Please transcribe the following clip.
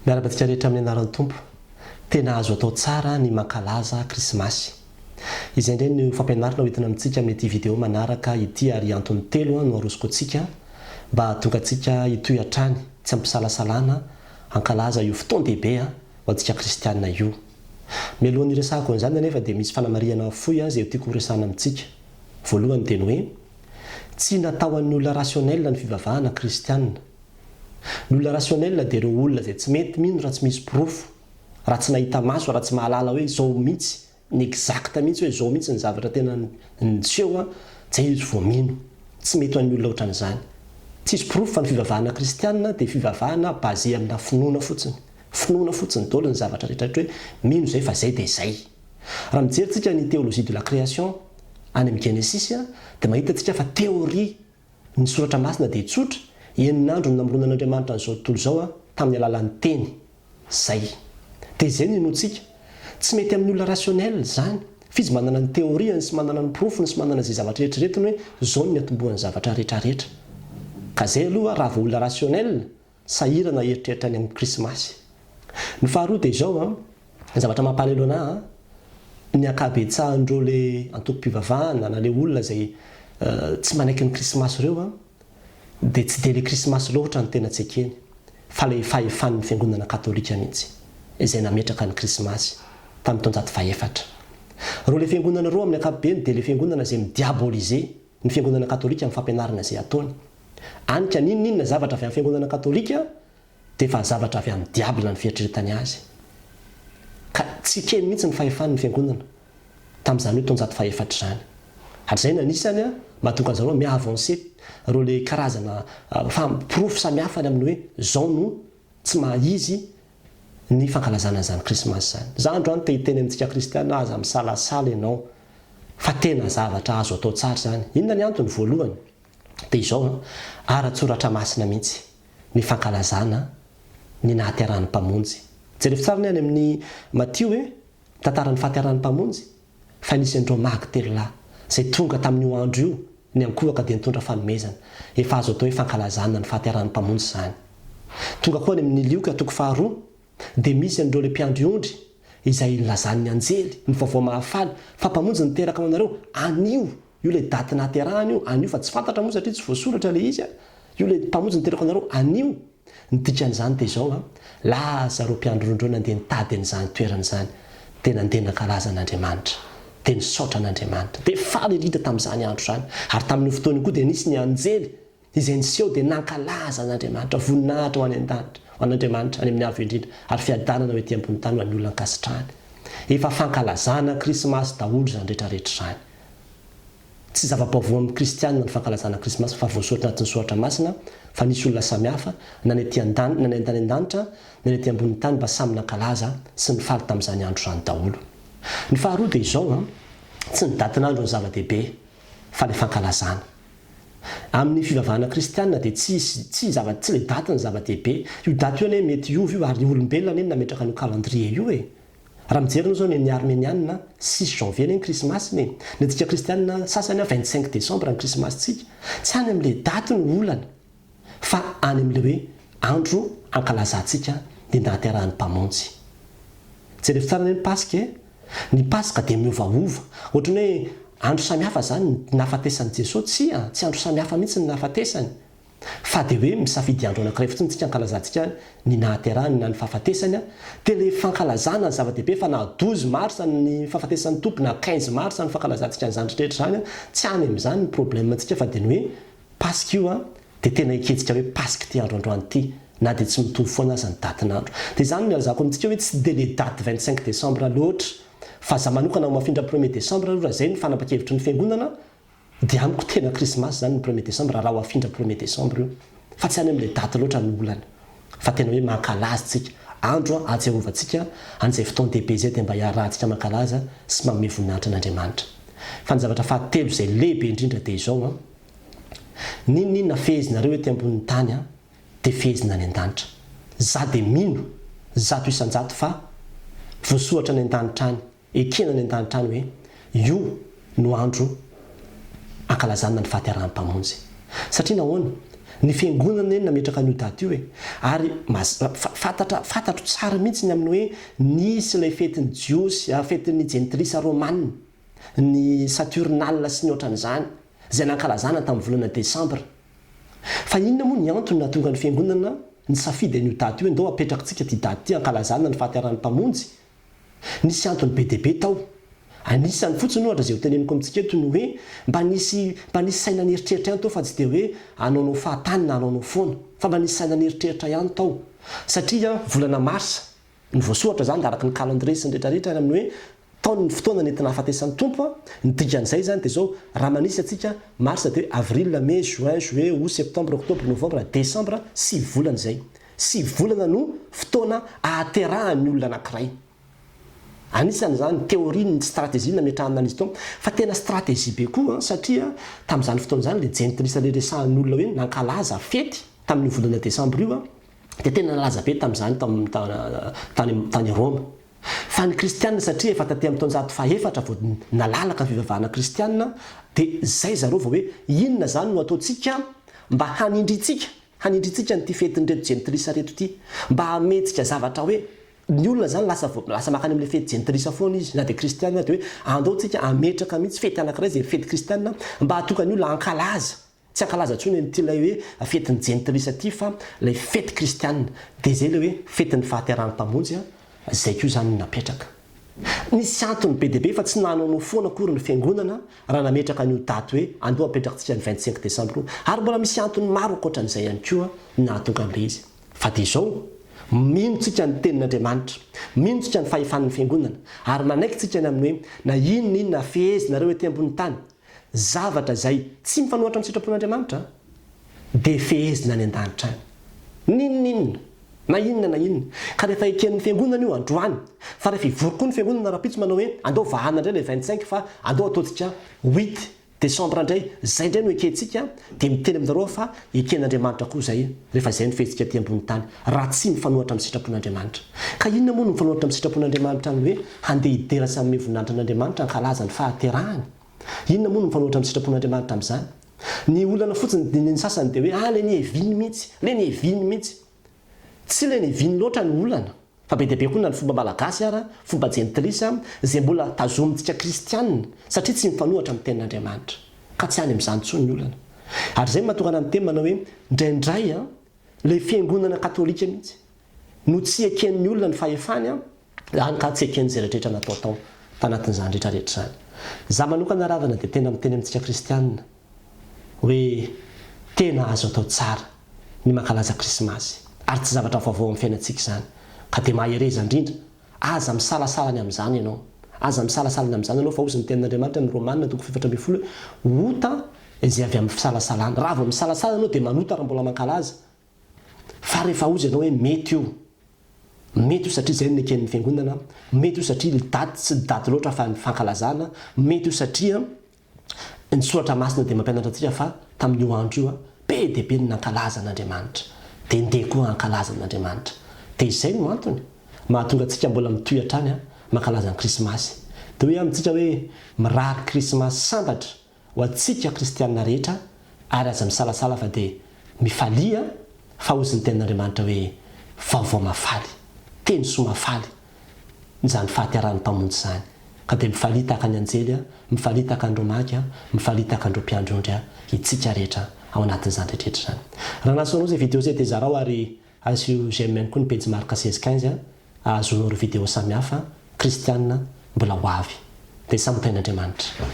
Miarabatsika rehetra amin'ny anaran'ny tompo. Tena azo atao tsara ny mankalaza krismasy. Izay indray no fampianarana hoentina amintsika amin'ity vidéo manaraka ity ary antony telo no arosoko antsika mba tonga antsika hitoy hatrany tsy ampisalasalana hankalaza io fotoan-dehibe ho antsika kristianina io. Mialohan'ny resahako an'izany anefa dia misy fanamariana fohy izay tiako resahana amintsika. Voalohany teny hoe tsy natao an'ny olona rationnel ny fivavahana kristianina. Ny olona rationnel dia ireo olona izay tsy mety mino raha tsy misy proof, raha tsy nahita maso, raha tsy mahalala hoe izao mihitsy ny exact mihitsy hoe izao mihitsy ny zavatra tena niseho izay izy vao mino. Tsy mety ho an'ny olona ohatran'izany. Tsisy proof fa ny fivavahana kristianina dia fivavahana basé amina finoana fotsiny. Finoana fotsiny daholo ny zavatra rehetra hoe mino izay fa izay dia izay. Raha mijery tsika ny théologie de la création any amin'ny Genesis dia mahita tsika fa théorie ny soratra masina dia tsotra, enin'andro ny namoronan'Andriamanitra an'izao tontolo izao tamin'ny alalan'ny teny. Zay. Dia izay no inontsika. Tsy mety amin'ny olona rationnel izany. Fizy manana ny théorie sy manana ny profony sy manana izay zavatra rehetrarehetra hoe izao ny atombohan'ny zavatra rehetrarehetra. Ka izay aloha raha vao olona rationnel sahirana eritreritra any amin'ny krismasy. Ny faharoa dia izao ny zavatra mampalahelo anahy ny ankabetsahan'ireo le antoko-pivavahana na le olona izay tsy manaiky ny krismasy ireo dia tsy dia le krismasy loatra ny tena tsekeny fa le fahefan'ny fiangonana katolika mihitsy izay nametraka ny krismasy tamin'ny taonjato fahaefatra. Ireo le fiangonana roa amin'ny ankapobeny dia le fiangonana izay midiabolize ny fiangonana katolika amin'ny fampianarana izay ataony. Anika ninona zavatra avy amin'ny fiangonana katolika dia fa zavatra avy amin'ny diabla ny fieritreretany azy. Ka tsy kely mihitsy ny fahefan'ny fiangonana tamin'izany hoe taonjato fahaefatra izany. Ary izay nanisany mahatonga an'izareo mi-avancer ireo le karazana proof samihafa amin'ny hoe izao no tsy mahizy ny fankalazana izany krismasy izany. Izandro any tehiteny amintsika kristiana aza misalasala ianao fa tena zavatra azo atao tsara izany. Inona ny antony voalohany? Dia izao ara-tsoratra masina mihitsy ny fankalazana ny nahaterahany mpamonjy. Jerefy tsara ny any amin'ny Matthieu hoe tantaran'ny fahaterahany mpamonjy fa nisy andreo Magdela izay tonga tamin'io andro io ny ankohaka dia nitondra fanomezana. Efa azo atao hoe fankalazana ny fahaterahany mpamonjy izany. Tonga koa any amin'ny Lioka toko faharoa dia misy andreo le mpiandry-ondry izay lazan'ny anjely ny vaovao mahafaly fa mpamonjy niteraka aminareo anio io le daty nahaterahany io anio fa tsy fantatra moa satria tsy voasoratra le izy io le mpamonjy niteraka aminareo anio. Ny dikan'izany dia izao laza reo mpiandry-ondreo nandeha nitady an'izany toerana izany dia nandeha nankalaza an'Andriamanitra dia nisaotra an'Andriamanitra dia faly indrindra tamin'izany andro izany. Ary tamin'ny fotoany koa dia nisy ny anjely izay niseho dia nankalaza an'Andriamanitra voninahitra ho any an-danitra ho an'Andriamanitra any amin'ny avo indrindra ary fiadanana hoe ety ambony tany ho an'ny olona ankasitrahany. Efa fankalazana krismasy daholo izany rehetrarehetra izany. Tsy zava-baovao amin'ny kristianina ny fankalazana krismasy fa voasoratra anatin'ny soratra masina fa nisy olona samihafa na ny ety an-tany an-danitra na ny ety ambony tany mba samy nankalaza sy nifaly tamin'izany andro izany daholo. Ny faharoa dia izao tsy ny datin'andro ny zava-dehibe fa le fankalazana. Amin'ny fivavahana kristianina dia tsy le daty ny zava-dehibe. Io daty io ane mety iovy io ary olombelona ane nametraka ny calendrier io e. Raha mijery zao ny arménianina 6 janvier ny krismasy ny antsika kristianina sasany 25 décembre ny krismasyntsika. Tsy any amin'ile daty ny olana fa any amin'ile hoe andro ankalazantsika dia nahaterahan'ny mpamonjy. Jerefy tsara ny Paska ny Paska dia miovaova ohatrany hoe andro samihafa izany nahafatesan'i Jesosy tsy andro samihafa mihitsy ny nahafatesany fa dia hoe misafidy andro anankiray fotsiny tsika ankalazantsika ny nahaterahany na ny fahafatesany dia le fankalazana ny zava-dehibe fa na 12 mars ny fahafatesan'ny tompo na 15 mars ny fankalazantsika ny zandritrehetra izany tsy any amin'izany ny problème antsika fa dia ny hoe Paska io dia tena iketsika hoe Paska ty androandroany ity na dia tsy mitovy foana aza ny datin'andro. Dia izany no alazako amintsika hoe tsy dia le daty 25 décembre loatra fa za manokana mafindra 1er décembre raha izay ny fanapa-kevitry ny fiangonana dia amiko tena krismasy izany ny 1er décembre raha ho afindra 1er décembre io fa tsy any amin'ilay daty loatra ny olana fa tena hoe mankalaza tsika andro ahatsiaovantsika an'izay fotoan-dehibe izay dia mba hiarahantsika mankalaza sy manome voninahitra an'Andriamanitra. Fa ny zavatra fahatelo izay lehibe indrindra dia izao ninona fehezinareo ety ambonin'ny tany dia fehezina any an-danitra. Za dia mino zato isan-jato fa voasoratra any an-danitra any ekena any an-danitra any hoe io no andro ankalazana ny fahaterahan'ny mpamonjy. Satria nahoana ny fiangonana eny nametraka an'io daty io e ary fantatro tsara mihitsy ny amin'ny hoe nisy ilay fetiny jiosy fetiny jentrisa romane ny saturnal sy ny ohatran'izany zay nankalazana tamin'ny volana desambra fa inona moa ny antony nahatonga ny fiangonana ny safidy an'io daty io ndao apetrakantsika ty daty ty ankalazana ny fahateran'ny mpamonjy nisy antony be deaibe tao anisany fotsiny ohatra zay ho teneniko amintsika eto ny hoe mba nisy saina nyeritreritra ihany tao fa tsy de hoe anaonao fahatany na anaonao foana fa mba nisy saina nyeritreritra ihany tao satria volana marsa ny voasohatra zany de araky ny calendrier sy ny rehetrarehetra amin'ny hoe taony ny fotoana nentina hafatesan'ny tompo ny dikan'izay zany de zao raha manisy atsika marsa de hoe avril mai juin juillet août septembre octobre novembre décembre 6 volana zay 6 volana no fotoana ahaterahan'ny olona anankiray anisany zany théorie ny stratégie nametrahana an'izy tao fa tena stratégie be koa satria tamin'izany fotoana zany le jentrisa le resahan'ny olona hoe nankalaza fety tamin'ny volana décembre io de tena nalaza be tamin'izany tany Roma fa ny kristianina satria efa taty amin'ny taonjato faefatra vao nalalaka ny fivavahana kristianina de zay zareo vao hoe inona zany no ataontsika mba hanindritsika nyty fetiny reto jentrisa reto ty mba hametsika zavatra hoe ny olona zany lasa makany am'le fety jentrisa foana izy na de kristianina de hoe andaotsika ametraka mihitsy fety anankiray zay fety kristianina mba hahatokany olona ankalaza tsy ankalaza tsony ny ty lay hoe fetiny jentrisa ty fa lay fety kristianina de zay le hoe fetiny fahateran'ny mpamonjy zay koa zany napetraka nisy antony be deaibe fa tsy nanao foana akory ny fiangonana raha nametraka an'io daty hoe andao apetrakatsika ny 25 décembre ary mbola misy antony maro ankoatran'izay ihany koa nahatonga an'le izy fa de zao minotsika ny tenin'Andriamanitra minotsika ny fahefan'ny fiangonana ary manaiky tsika ny amin'ny hoe na inona fehezina ety ambony tany zavatra zay tsy mifanohatra amin'ny sitrapon'Andriamanitra de fehezina ny an-danitra any ninona na inona ka rehefa eken'ny fiangonana io androany fa rehefa ivory koa ny fiangonana rapitso manao hoe andao vahana indray le 25 fa andao ataontsika 8 décembre indray zay indray no ekentsika de miteny aminareo fa eken'Andriamanitra koa zay rehefa zay ny fehetsika aty ambony tany raha tsy mifanohatra amin'ny sitrapon'Andriamanitra ka inona moa no mifanohatra amin'ny sitrapon'Andriamanitra ny hoe handeha hidera sy amin'ny voninahitra n'Andriamanitra ankalaza ny fahaterahany inona moa no mifanohatra amin'ny sitrapon'Andriamanitra amin'izany ny olana fotsiny ny sasany de hoe le ny eviny mihitsy tsy le ny eviny loatra ny olana fa be deaibe koa na ny fomba malagasy ara fomba jentrisa zay mbola tazomintsika kristianina satria tsy mifanohatra amin'ny tenin'Andriamanitra ka tsy any amin'izany tsony ny olana ary zay mahatonga ny teny manao hoe indraindray le fiangonana katolika mihitsy no tsy eken'ny olona ny fahefany any ka tsy eken'izay rehetrarehetra natao tao tanatin'izany rehetrarehetra zany za manokana ravana de tena miteny amintsika kristianina hoe tena azo atao tsara ny mankalaza krismasy ary tsy zavatra vaovao amin'ny fiainantsika zany ka de mahereza indrindra aza misalasalany amin'izany ianao fa ozy ny tenin'Andriamanitra ny Romanina 4:10 ota izay avy amin'ny fisalasalana raha vao misalasala anao de manota raha mbola mankalaza fa rehefa ozy ianao hoe mety io satria zay ny eken'ny fiangonana mety io satria daty tsy daty loatra fa ny fankalazana mety io satria ny soratra masina de mampianatra antsika fa tamin'io andro io be deaibe ny nankalaza n'Andriamanitra de ndeha koa ankalaza n'Andriamanitra de izay no antony mahatonga antsika mbola mitoy hatrany mankalaza ny krismasy de hoe amintsika hoe mirary krismasy sambatra ho atsika kristianina rehetra ary aza misalasala fa de mifalia fa ozy ny tenin'Andriamanitra hoe vaovao mafaly teny soa mafaly zany fahateran'ny mpamonjy zany ka de mifalia tahaka ny anjely mifalia tahaka andro maky mifalia tahaka andro mpiandrondry itsika rehetra ao anatin'izany rehetrarehetra zany raha nasoanao zay vidéo zay de zarao ary azo j'aime koa ny page marque 16-15 azonao ireo vidéo samihafa kristianina mbola ho avy de samy tain'Andriamanitra